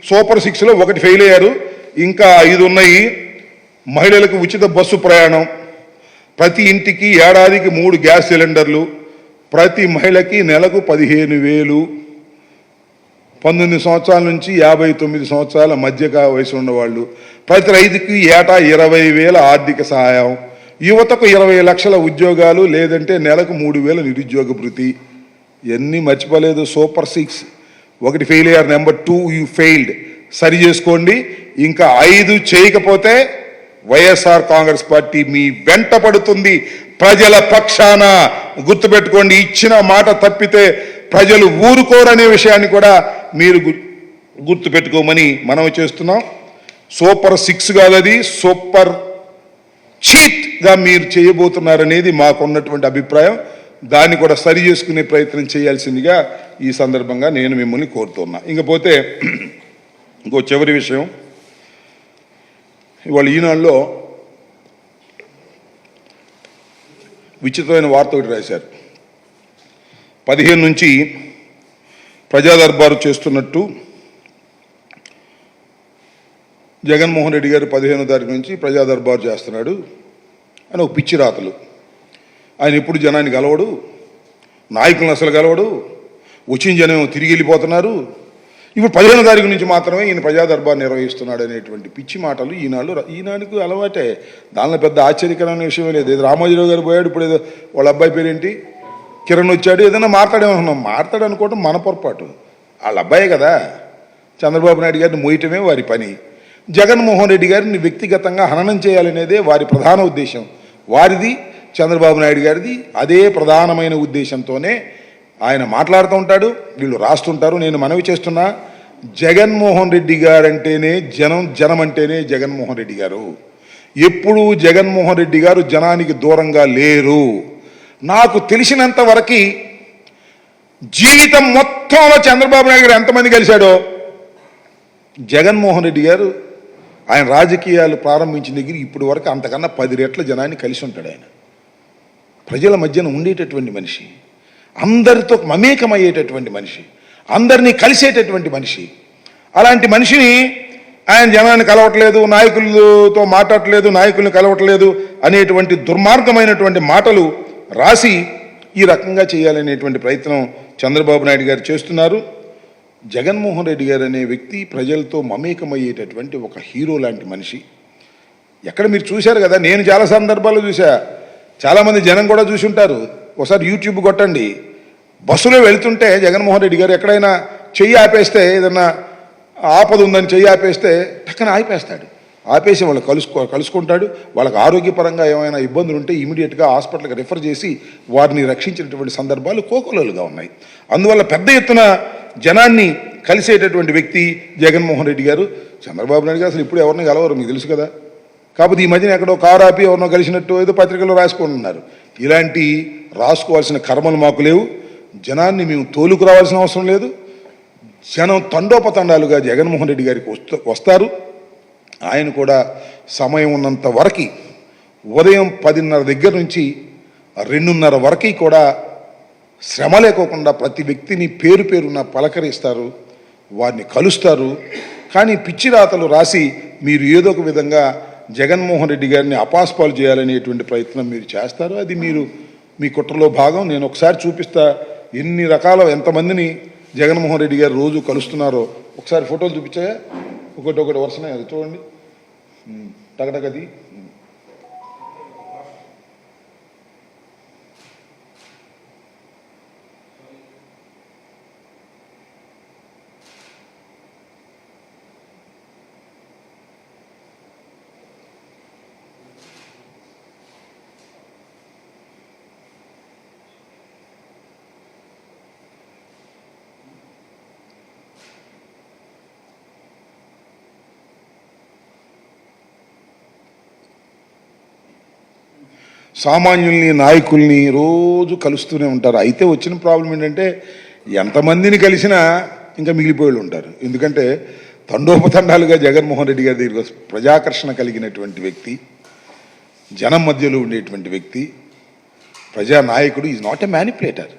Super 6లో ఒకటి fail అయ్యారు, ఇంకా 5 ఉన్నాయి. మహిళలకు ఉచిత బస్సు ప్రయాణం, ప్రతి ఇంటికి ఏడాదికి 3 గ్యాస్ సిలిండర్లు, ప్రతి మహిళకి నెలకు 15,000, 19 సంవత్సరాల నుంచి 59 సంవత్సరాల మధ్య వయసు ఉన్నవాళ్ళు, ప్రతి రైతుకి ఏటా 20,000 ఆర్థిక సహాయం, యువతకు 20 లక్షల ఉద్యోగాలు, లేదంటే నెలకు 3,000 నిరుద్యోగ భృతి. ఇవన్నీ మర్చిపోలేదు. సూపర్ 6 ఒకటి ఫెయిల్ అయ్యారు. నెంబర్ 2 యూ ఫెయిల్డ్, సరి చేసుకోండి. ఇంకా 5 చేయకపోతే వైఎస్ఆర్ కాంగ్రెస్ పార్టీ మీ వెంట పడుతుంది, ప్రజల పక్షాన. గుర్తుపెట్టుకోండి, ఇచ్చిన మాట తప్పితే ప్రజలు ఊరుకోరనే విషయాన్ని కూడా మీరు గుర్తుపెట్టుకోమని మనం చేస్తున్నాం. సూపర్ 6 కాదు, అది సూపర్ చీట్గా మీరు చేయబోతున్నారనేది మాకున్నటువంటి అభిప్రాయం. దాన్ని కూడా సరి చేసుకునే ప్రయత్నం చేయాల్సిందిగా ఈ సందర్భంగా నేను మిమ్మల్ని కోరుతున్నా. ఇంకపోతే ఇంకో చివరి విషయం, ఇవాళ ఈనాడులో విచిత్రమైన వార్త ఒకటి రాశారు. 15 నుంచి ప్రజా దర్బారు చేస్తున్నట్టు జగన్మోహన్ రెడ్డి గారు 15వ తారీఖు నుంచి ప్రజా దర్బారు చేస్తున్నాడు అని ఒక పిచ్చి రాతలు. ఆయన ఎప్పుడు జనాన్ని కలవడు, నాయకులను అసలు కలవడు, వచ్చిన జనం తిరిగి వెళ్ళిపోతున్నారు. ఇప్పుడు 15వ తారీఖు నుంచి మాత్రమే ఈయన ప్రజా దర్బార్ నిర్వహిస్తున్నాడు అనేటువంటి పిచ్చి మాటలు ఈనాడుకు అలవాటే. దానిలో పెద్ద ఆశ్చర్యకరమైన విషయం లేదు. ఏదో రామోజీరావు గారు పోయాడు, ఇప్పుడు ఏదో వాళ్ళ అబ్బాయి పేరేంటి కిరణ్ వచ్చాడు, ఏదైనా మాట్లాడేమనుకున్నాం. మాట్లాడనుకోవటం మన పొరపాటు. వాళ్ళ అబ్బాయే కదా. చంద్రబాబు నాయుడు గారిని మోయటమే వారి పని. జగన్మోహన్ రెడ్డి గారిని వ్యక్తిగతంగా హననం చేయాలనేదే వారి ప్రధాన ఉద్దేశం. వారిది, చంద్రబాబు నాయుడు గారిది అదే ప్రధానమైన ఉద్దేశంతోనే ఆయన మాట్లాడుతూ ఉంటాడు, వీళ్ళు రాస్తుంటారు. నేను మనవి చేస్తున్నా, జగన్మోహన్ రెడ్డి గారంటేనే జనం, జనం అంటేనే జగన్మోహన్ రెడ్డి గారు. ఎప్పుడూ జగన్మోహన్ రెడ్డి గారు జనానికి దూరంగా లేరు. నాకు తెలిసినంత వరకు జీవితం మొత్తంలో చంద్రబాబు నాయుడు గారు ఎంతమంది కలిశాడో, జగన్మోహన్ రెడ్డి గారు ఆయన రాజకీయాలు ప్రారంభించిన దగ్గర ఇప్పటి వరకు అంతకన్నా 10 రెట్ల జనాన్ని కలిసి ఉంటాడు. ఆయన ప్రజల మధ్యన ఉండేటటువంటి మనిషి, అందరితో మమేకమయ్యేటటువంటి మనిషి, అందరినీ కలిసేటటువంటి మనిషి. అలాంటి మనిషిని ఆయన జనాన్ని కలవట్లేదు, నాయకులతో మాట్లాడట్లేదు, నాయకుల్ని కలవట్లేదు అనేటువంటి దుర్మార్గమైనటువంటి మాటలు రాసి ఈ రకంగా చేయాలనేటువంటి ప్రయత్నం చంద్రబాబు నాయుడు గారు చేస్తున్నారు. జగన్మోహన్ రెడ్డి గారు అనే వ్యక్తి ప్రజలతో మమేకమయ్యేటటువంటి ఒక హీరో లాంటి మనిషి. ఎక్కడ మీరు చూశారు కదా, నేను చాలా సందర్భాల్లో చూసా, చాలామంది జనం కూడా చూసి ఉంటారు. ఒకసారి యూట్యూబ్ కొట్టండి, బస్సులో వెళ్తుంటే జగన్మోహన్ రెడ్డి గారు ఎక్కడైనా చెయ్యి ఆపేస్తే, ఏదన్నా ఆపద ఉందని చెయ్యి ఆపేస్తే పక్కన ఆపేస్తాడు. ఆపేసి వాళ్ళు కలుసుకుంటాడు. వాళ్ళకి ఆరోగ్యపరంగా ఏమైనా ఇబ్బందులు ఉంటే ఇమీడియట్గా హాస్పిటల్కి రిఫర్ చేసి వారిని రక్షించినటువంటి సందర్భాలు కోకొల్లలుగా ఉన్నాయి. అందువల్ల పెద్ద ఎత్తున జనాన్ని కలిసేటటువంటి వ్యక్తి జగన్మోహన్ రెడ్డి గారు. చంద్రబాబు నాయుడు గారు అసలు ఇప్పుడు ఎవరిని కలవరు, మీకు తెలుసు కదా. కాకపోతే ఈ మధ్యన ఎక్కడో కారు ఆపి ఎవరినో కలిసినట్టు ఏదో పత్రికల్లో రాసుకుంటున్నారు. ఇలాంటి రాసుకోవాల్సిన కర్మలు మాకు లేవు. జనాన్ని మేము తోలుకు రావాల్సిన అవసరం లేదు. జనం తండోపతండాలుగా జగన్మోహన్ రెడ్డి గారికి వస్తారు. ఆయన కూడా సమయం ఉన్నంత వరకు ఉదయం 10:30 దగ్గర నుంచి 2:30 వరకు కూడా శ్రమ లేకోకుండా ప్రతి వ్యక్తిని పేరు పేరున పలకరిస్తారు, వారిని కలుస్తారు. కానీ పిచ్చి రాతలు రాసి మీరు ఏదో ఒక విధంగా జగన్మోహన్ రెడ్డి గారిని అపాస్పాలు చేయాలనేటువంటి ప్రయత్నం మీరు చేస్తారు. అది మీరు మీ కుట్రలో భాగం. నేను ఒకసారి చూపిస్తా ఎన్ని రకాల ఎంతమందిని జగన్మోహన్ రెడ్డి గారు రోజు కలుస్తున్నారో. ఒకసారి ఫోటోలు చూపించాయా, ఒకటి వరుసనే అది చూడండి, టగటగది. సామాన్యుల్ని, నాయకుల్ని రోజు కలుస్తూనే ఉంటారు. అయితే వచ్చిన ప్రాబ్లం ఏంటంటే ఎంతమందిని కలిసినా ఇంకా మిగిలిపోయి ఉంటారు. ఎందుకంటే తండోపతండాలుగా జగన్మోహన్ రెడ్డి గారి దగ్గర ప్రజాకర్షణ కలిగినటువంటి వ్యక్తి, జనం మధ్యలో ఉండేటువంటి వ్యక్తి, ప్రజానాయకుడు. Is not a manipulator.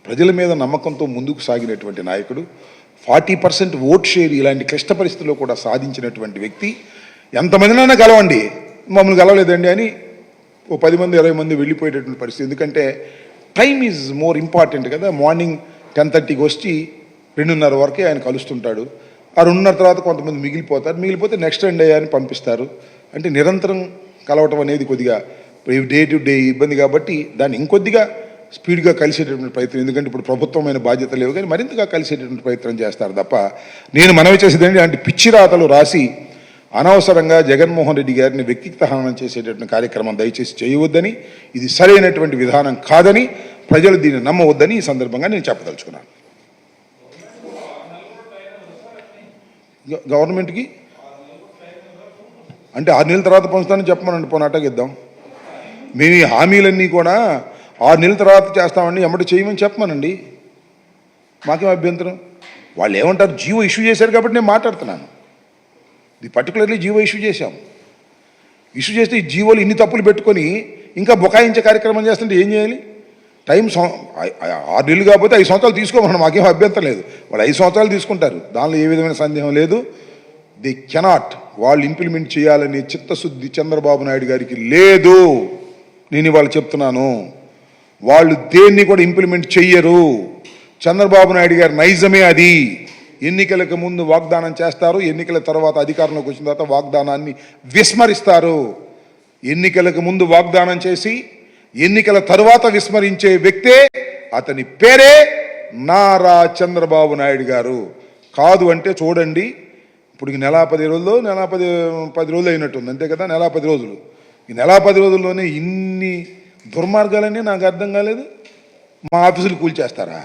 ప్రజల మీద నమ్మకంతో ముందుకు సాగినటువంటి నాయకుడు. 40% ఓట్ షేర్ ఇలాంటి క్లిష్ట పరిస్థితుల్లో కూడా సాధించినటువంటి వ్యక్తి. ఎంతమందినైనా గెలవండి, మమ్మల్ని గెలవలేదండి అని ఓ 10 మంది 20 మంది వెళ్ళిపోయేటటువంటి పరిస్థితి. ఎందుకంటే టైమ్ ఈజ్ మోర్ ఇంపార్టెంట్ కదా. మార్నింగ్ 10:30కి వచ్చి 2:30 వరకే ఆయన కలుస్తుంటాడు. ఆ 2:30 తర్వాత కొంతమంది మిగిలిపోతే నెక్స్ట్ డే అని పంపిస్తారు. అంటే నిరంతరం కలవటం అనేది కొద్దిగా డే టు డే ఇబ్బంది కాబట్టి దాన్ని ఇంకొద్దిగా స్పీడ్గా కలిసేటటువంటి ప్రయత్నం, ఎందుకంటే ఇప్పుడు ప్రభుత్వమైన బాధ్యత లేవు కానీ మరింతగా కలిసేటటువంటి ప్రయత్నం చేస్తారు తప్ప నేను మనవి చేసేదండి అంటే పిచ్చి రాతలు రాసి అనవసరంగా జగన్మోహన్ రెడ్డి గారిని వ్యక్తిగత హననం చేసేటటువంటి కార్యక్రమం దయచేసి చేయవద్దని, ఇది సరైనటువంటి విధానం కాదని, ప్రజలు దీన్ని నమ్మవద్దని ఈ సందర్భంగా నేను చెప్పదలుచుకున్నాను. గవర్నమెంట్కి అంటే 6 నెలల తర్వాత పంచుతానని చెప్పమనండి, పోనాటగిద్దాం. మేము ఈ హామీలన్నీ కూడా 6 నెలల తర్వాత చేస్తామండి, ఎమ్మటి చేయమని చెప్పమనండి, మాకేం అభ్యంతరం. వాళ్ళు ఏమంటారు, జీవో ఇష్యూ చేశారు కాబట్టి నేను మాట్లాడుతున్నాను. ఇది పర్టికులర్లీ జీవో ఇష్యూ చేశాం. ఇష్యూ చేస్తే ఈ జీవోలు ఇన్ని తప్పులు పెట్టుకొని ఇంకా బుకాయించే కార్యక్రమం చేస్తుంటే ఏం చేయాలి? టైం 6 నెలలు కాకపోతే 5 సంవత్సరాలు తీసుకోమన్నాడు, మాకేం అభ్యంతరం లేదు. వాళ్ళు 5 సంవత్సరాలు తీసుకుంటారు, దానిలో ఏ విధమైన సందేహం లేదు. ది కెనాట్, వాళ్ళు ఇంప్లిమెంట్ చేయాలనే చిత్తశుద్ధి చంద్రబాబు నాయుడు గారికి లేదు. నేను ఇవాళ చెప్తున్నాను, వాళ్ళు దేన్ని కూడా ఇంప్లిమెంట్ చెయ్యరు. చంద్రబాబు నాయుడు గారి నైజమే అది. ఎన్నికలకు ముందు వాగ్దానం చేస్తారు, ఎన్నికల తర్వాత అధికారంలోకి వచ్చిన తర్వాత వాగ్దానాన్ని విస్మరిస్తారు. ఎన్నికలకు ముందు వాగ్దానం చేసి ఎన్నికల తరువాత విస్మరించే వ్యక్తే, అతని పేరే నారా చంద్రబాబు నాయుడు గారు. కాదు అంటే చూడండి, ఇప్పుడు నెల 10 రోజుల్లో 10 రోజులు అయినట్టుంది అంతే కదా, నెల 10 రోజులు. ఈ నెల 10 రోజుల్లోనే ఇన్ని దుర్మార్గాలన్నీ నాకు అర్థం కాలేదు. మా ఆఫీసులు కూల్చేస్తారా?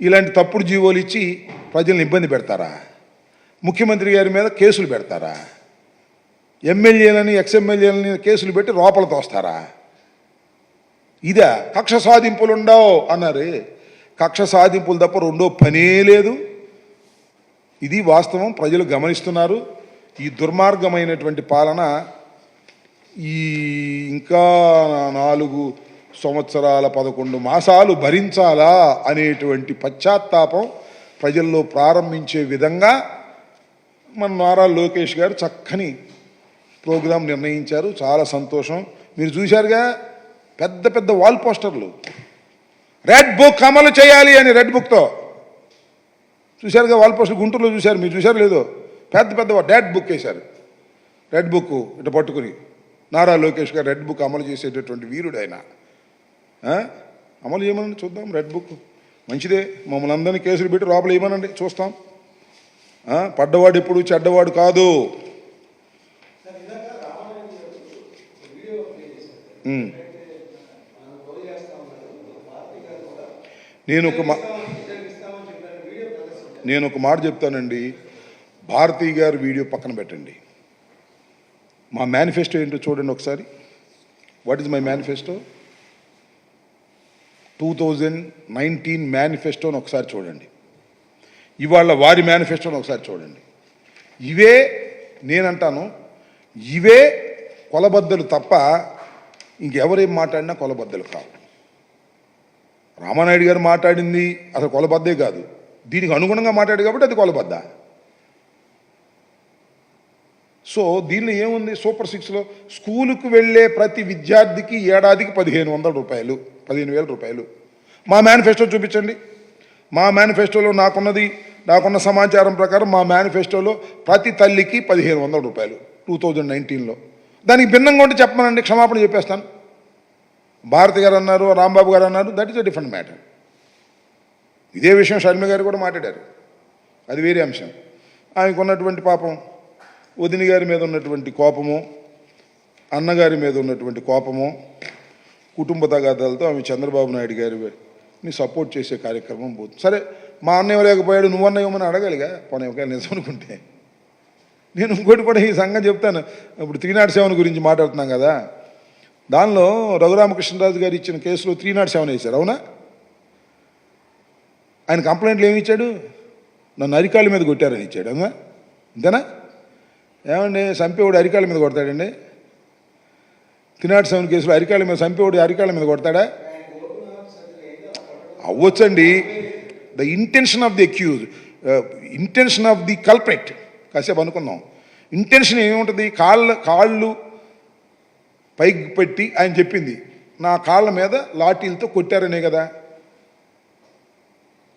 ఇలాంటి తప్పుడు జీవోలు ఇచ్చి ప్రజల్ని ఇబ్బంది పెడతారా? ముఖ్యమంత్రి గారి మీద కేసులు పెడతారా? ఎమ్మెల్యేలని ఎక్స్ఎమ్మెల్యేలని కేసులు పెట్టి లోపల తోస్తారా? ఇదా కక్ష సాధింపులు ఉండవు అన్నారు. కక్ష సాధింపులు తప్ప రెండో పనే లేదు. ఇది వాస్తవం, ప్రజలు గమనిస్తున్నారు. ఈ దుర్మార్గమైనటువంటి పాలన ఈ ఇంకా 4 సంవత్సరాల 11 మాసాలు భరించాలా అనేటువంటి పశ్చాత్తాపం ప్రజల్లో ప్రారంభించే విధంగా మన నారా లోకేష్ గారు చక్కని ప్రోగ్రాం నిర్ణయించారు. చాలా సంతోషం. మీరు చూశారుగా, పెద్ద పెద్ద వాల్ పోస్టర్లు, రెడ్ బుక్ అమలు చేయాలి అని రెడ్ బుక్తో చూశారుగా. వాల్ పోస్టర్ గుంటూరులో చూశారు, మీరు చూశారు లేదో, పెద్ద పెద్ద రెడ్ బుక్ వేశారు. రెడ్ బుక్ ఇట్లా పట్టుకుని నారా లోకేష్ గారు రెడ్ బుక్ అమలు చేసేటటువంటి వీరుడు ఆయన. అమలు చేయమనండి, చూద్దాం. రెడ్ బుక్ మంచిదే, మమ్మల్ని అందరినీ కేసులు పెట్టి లోపల వేయమనండి, చూస్తాం. పడ్డవాడు ఎప్పుడు చెడ్డవాడు కాదు. నేను ఒక మాట చెప్తానండి, భారతీ గారు వీడియో పక్కన పెట్టండి. మా మేనిఫెస్టో ఏంటో చూడండి ఒకసారి. What is my manifesto? 2019 మేనిఫెస్టోని ఒకసారి చూడండి, ఇవాళ వారి మేనిఫెస్టోని ఒకసారి చూడండి. ఇవే నేనంటాను, ఇవే కొలబద్దలు తప్ప ఇంకెవరేం మాట్లాడినా కొలబద్దలు కావు. రామానాయుడు గారు మాట్లాడింది అసలు కొలబద్దే కాదు, దీనికి అనుగుణంగా మాట్లాడు కాబట్టి అది కొలబద్ద. సో దీనిలో ఏముంది? సూపర్ 6లో స్కూలుకు వెళ్ళే ప్రతి విద్యార్థికి ఏడాదికి 1,500 రూపాయలు, 15,000 రూపాయలు. మా మేనిఫెస్టో చూపించండి. మా మేనిఫెస్టోలో నాకున్న సమాచారం ప్రకారం మా మేనిఫెస్టోలో ప్రతి తల్లికి 1,500 రూపాయలు 2019లో. దానికి భిన్నంగా ఉంటే చెప్పమనండి, క్షమాపణ చెప్పేస్తాను. భారతి గారు అన్నారు, రాంబాబు గారు అన్నారు, that is a different matter. ఇదే విషయం షర్మి గారు కూడా మాట్లాడారు, అది వేరే అంశం. ఆయనకు ఉన్నటువంటి పాపం, వదిన గారి మీద ఉన్నటువంటి కోపము, అన్నగారి మీద ఉన్నటువంటి కోపము, కుటుంబ తగాదాలతో ఆమె చంద్రబాబు నాయుడు గారిని సపోర్ట్ చేసే కార్యక్రమం పోతుంది. సరే, మా అన్న ఇవ్వలేకపోయాడు, నువ్వన్న ఇవ్వమని అడగాలిగా. పోనీ ఒకవేళ నిజం అనుకుంటే. నేను ఇంకోటి కూడా ఈ సంగతి చెప్తాను. ఇప్పుడు 307 గురించి మాట్లాడుతున్నాం కదా, దానిలో రఘురామకృష్ణరాజు గారు ఇచ్చిన కేసులో 307 వేశారు, అవునా? ఆయన కంప్లైంట్లు ఏమి ఇచ్చాడు? నన్ను అరికాళ్ళ మీద కొట్టారని ఇచ్చాడు, అవునా? అంతేనా? ఏమండి, చంపేవాడు అరికాళ్ళ మీద కొడతాడండి? 307 కేసులో అరికాళ్ళ మీద చంపేవాడు అరికాళ్ళ మీద కొడతాడా? అవ్వచ్చండి. The intention of the accuse, intention of the culprit. కాసేపు అనుకుందాం. ఇంటెన్షన్ ఏముంటుంది? కాళ్ళు పైకి పెట్టి ఆయన చెప్పింది నా కాళ్ళ మీద లాఠీలతో కొట్టారనే కదా.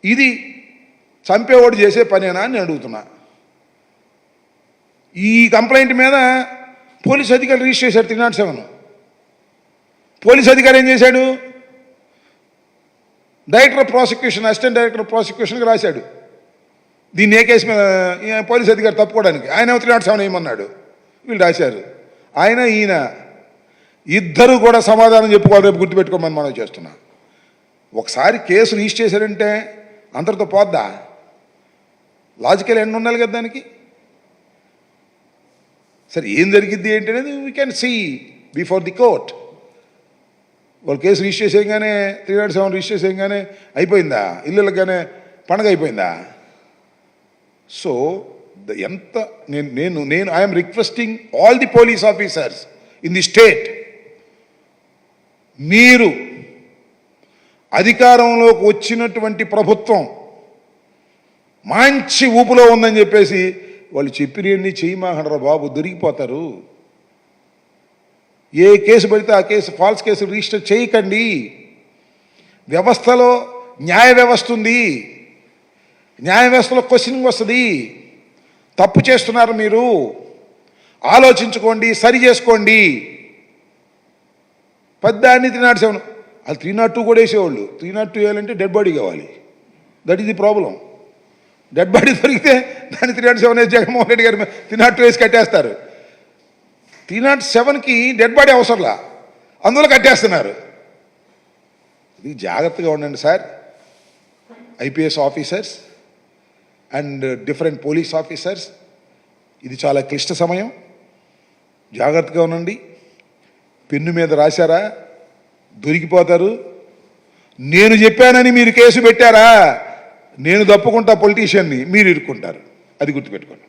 ఇది చంపేవాడు చేసే పనేనా అని నేను అడుగుతున్నా. ఈ కంప్లైంట్ మీద పోలీస్ అధికారి రిజిస్టర్ చేశారు 307. పోలీస్ అధికారి ఏం చేశాడు? Director of prosecution, assistant director of ప్రాసిక్యూషన్కి రాశాడు దీన్ని ఏ కేసు మీద పోలీస్ అధికారి తప్పుకోవడానికి. ఆయన 307 వేయమన్నాడు. వీళ్ళు రాశారు. ఆయన ఈయన ఇద్దరు కూడా సమాధానం చెప్పుకోవాలి. రేపు గుర్తుపెట్టుకోమని మనం చేస్తున్నా. ఒకసారి కేసు రిజిస్టర్ చేశారంటే అందరితో పోద్దా? లాజికల్ ఎండ్ ఉండాలి కదా దానికి. సరే ఏం జరిగిద్ది ఏంటి అనేది we can see before the court. వాళ్ళు కేసు రిజిస్టర్ చేయగానే 307 రిజిస్టర్ చేయగానే అయిపోయిందా? ఇల్లులగానే పండగ అయిపోయిందా? సో ఎంత నేను I'm requesting all the police officers in the state, మీరు అధికారంలోకి వచ్చినటువంటి ప్రభుత్వం మంచి ఊపులో ఉందని చెప్పేసి వాళ్ళు చెప్పినవన్నీ చేయమాకండ్రా బాబు, దొరికిపోతారు. ఏ కేసు పడితే ఆ కేసు ఫాల్స్ కేసు రిజిస్టర్ చేయకండి. వ్యవస్థలో న్యాయ వ్యవస్థ ఉంది. న్యాయ వ్యవస్థలో క్వశ్చనింగ్ వస్తుంది. తప్పు చేస్తున్నారు మీరు, ఆలోచించుకోండి, సరి చేసుకోండి. పెద్దాన్ని 307 వాళ్ళు 302 కూడా వేసేవాళ్ళు. 302 వేయాలంటే డెడ్ బాడీ కావాలి. That is the problem. Dead body దొరికితే దాన్ని 307 వేసి జగన్మోహన్ రెడ్డి గారు 302 వేసి కట్టేస్తారు. 307కి డెడ్ బాడీ అవసరంలా, అందులో కట్టేస్తున్నారు. ఇది జాగ్రత్తగా ఉండండి sir. IPS officers and different police officers, ఇది చాలా క్లిష్ట సమయం. జాగ్రత్తగా ఉండండి. పెన్ను మీద రాశారా దొరికిపోతారు. నేను చెప్పానని మీరు కేసు పెట్టారా, నేను తప్పుకుంటా పొలిటీషియన్ని, మీరు ఇరుక్కుంటారు. అది గుర్తుపెట్టుకోండి.